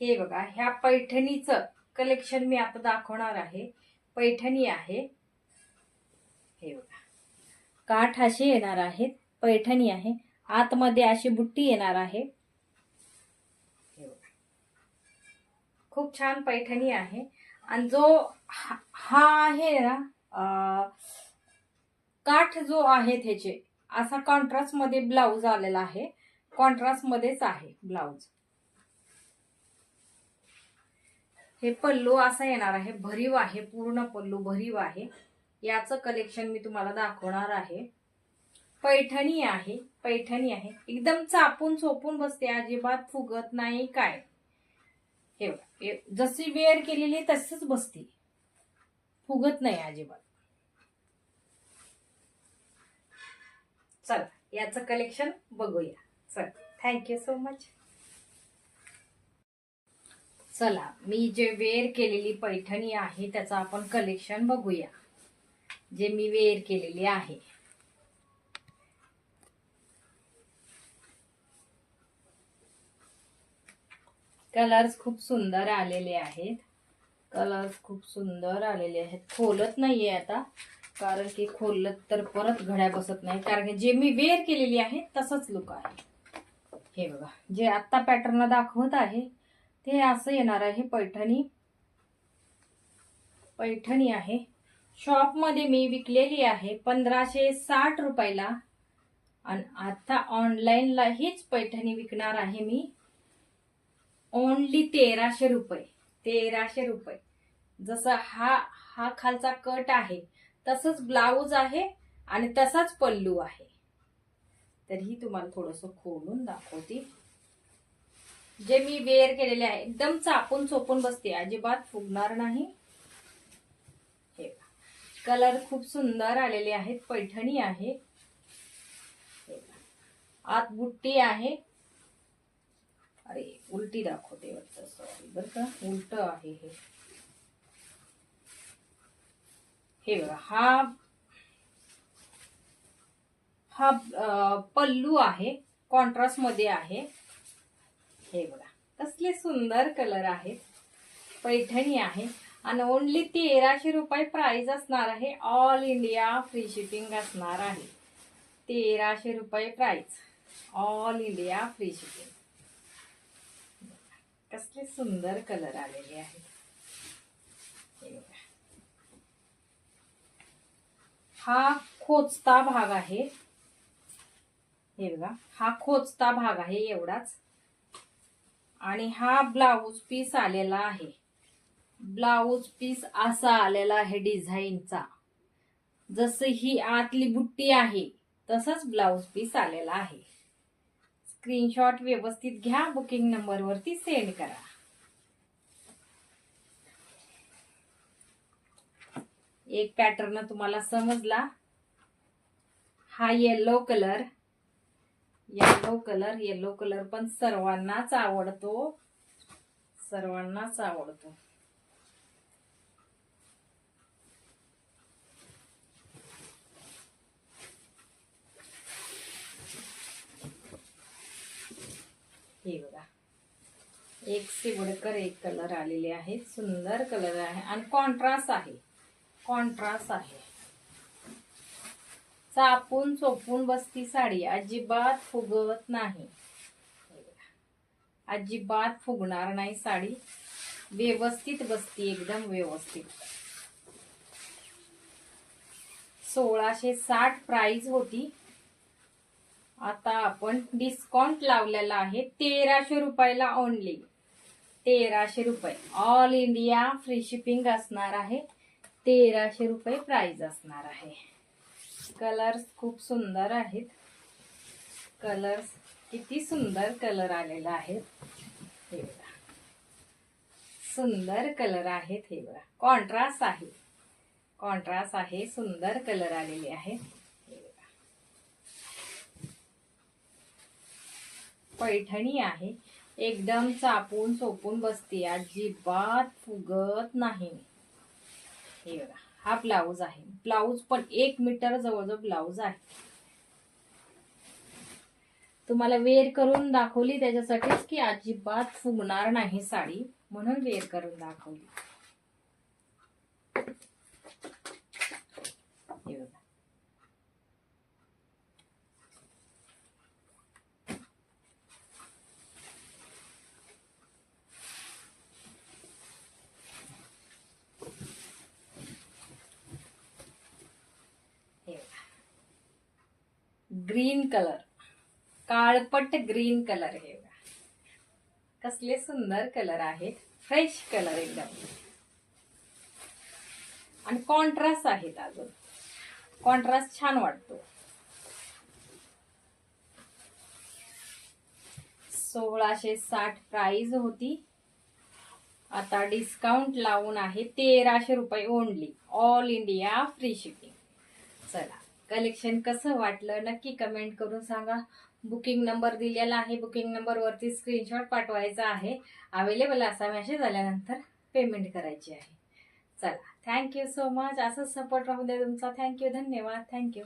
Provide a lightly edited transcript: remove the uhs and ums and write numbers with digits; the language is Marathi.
हे बघा, ह्या पैठणीचं कलेक्शन मी आता दाखवणार आहे. पैठणी आहे, हे बघा, काठ असे येणार आहेत. पैठणी आहे, आतमध्ये अशी बुट्टी येणार आहे. हे बघा, खूप छान पैठणी आहे. आणि जो हा आहे ना, काठ जो आहे त्याचे असा कॉन्ट्रास्ट मध्ये ब्लाउज आलेला आहे. कॉन्ट्रास्ट मध्येच आहे ब्लाउज. हे पल्लू असा येणार आहे, भरीव आहे, पूर्ण पल्लू भरीव आहे. याचं कलेक्शन मी तुम्हाला दाखवणार आहे. पैठणी आहे, पैठणी आहे, एकदम चापून चोपून बसते, अजिबात फुगत नाही काय. हे बघा, जशी वेअर केलेली तसंच बसते, फुगत नाही अजिबात. चला याचं कलेक्शन बघूया. चला, थँक्यू सो मच. चला, मी जे वेअर केलेली पैठणी आहे त्याचं आपण कलेक्शन बघूया, जे मी वेअर केलेली आहे. कलर्स खूप सुंदर आलेले आहेत. कलर्स खूप सुंदर आलेले आहेत. खोलत नाहीये आता, कारण की खोलत तर परत घड्या बसत नाही, कारण जे मी वेअर केलेली आहे तसंच लुक आहे. हे बघा, जे आता पॅटर्न दाखवत आहे ते असं येणार आहे. पैठणी पैठणी आहे. शॉप मध्ये मी विकलेली आहे 1560 रुपयाला, आणि आता ऑनलाईनला हीच पैठणी विकणार आहे मी ओनली 1300 रुपये. 1300 रुपये. जसं हा खालचा कट आहे तसंच ब्लाऊज आहे आणि तसाच पल्लू आहे. तरीही तुम्हाला थोडस खोलून दाखवते. जे मी वेअर केलेले आहे एकदम चापून चोपून बसते, अजिबात फुगणार नाही. हे कलर खूप सुंदर आलेले आहेत. पैठणी आहे, आत बुट्टी आहे. अरे उलटी दाखवते वाटतं, सॉरी बरं का, उलट आहे हे. हे बघा, हा पल्लू आहे, कॉन्ट्रास्ट मध्ये आहे. हे बघा, कसले सुंदर कलर आहेत. पैठणी आहे आणि ओनली 1300 रुपये प्राइस असणार आहे. ऑल इंडिया फ्री शिपिंग असणार आहे. 1300 रुपये price, all India free shipping. कसले सुंदर कलर आलेले आहेत. हा खोचता भाग आहे. हे बघा, हा खोचता भाग आहे एवढाच. आणि हा ब्लाऊज पीस आलेला आहे. ब्लाऊज पीस असा आलेला आहे डिझाईनचा. जसं ही आतली बुट्टी आहे तसंच ब्लाऊज पीस आलेला आहे. स्क्रीनशॉट व्यवस्थित घ्या, बुकिंग नंबर वरती सेंड करा. एक पॅटर्न तुम्हाला समजला. हा येलो कलर, येलो कलर पण सर्वांनाच आवडतो, सर्वांनाच आवडतो. हे बघा, एक से बढ़कर एक कलर आलेले आहेत. सुंदर कलर आहे आणि कॉन्ट्रास्ट आहे, कॉन्ट्रास्ट आहे. चापून चोपून बसती साडी, अजिबात फुगत नाही, अजिबात फुगणार नाही साडी. व्यवस्थित बसती, एकदम व्यवस्थित. 1660 प्राइस होती. आता आपण डिस्काउंट लावलेला आहे 1300 रुपयाला ओनली. 1300 रुपये, ऑल इंडिया फ्री शिपिंग असणार आहे. 1300 रुपये प्राइस असणार आहे. कलर्स खूप सुंदर आहेत. कलर्स किती सुंदर कलर आलेला आहे. हे बघा, सुंदर कलर आहेत. हे बघा, कॉन्ट्रास्ट आहे, कॉन्ट्रास्ट आहे. सुंदर कलर आलेले आहेत. पैठणी आहे, एकदम चापून चोपून बसते, अजिबात फुगत नाही. हे बघा, हा ब्लाऊज आहे. ब्लाऊज पण 1 मीटर जवळजवळ ब्लाऊज आहे. तुम्हाला वेअर करून दाखवली त्याच्यासाठीच की अजिबात फुगणार नाही साडी, म्हणून वेअर करून दाखवली. हे बघा. ग्रीन कलर, काळपट ग्रीन कलर. हे बघा कसले सुंदर कलर आहेत, फ्रेश कलर एकदम, आणि कॉन्ट्रास्ट आहेत. अजून कॉन्ट्रास्ट छान वाटतो. 1660 प्राइस होती, आता डिस्काउंट लावून आहे 1300 रुपये only, all India free shipping. चला, कलेक्शन कसं वाटलं नक्की कमेंट करून सांगा. बुकिंग नंबर दिलेला आहे, बुकिंग नंबर वरती स्क्रीनशॉट पाठवायचा आहे. अवेलेबल असा मेसेज आल्यानंतर पेमेंट करायची आहे. चला, थँक्यू सो मच. असंच सपोर्ट राहू द्या तुमचा. थँक्यू, धन्यवाद, थँक्यू.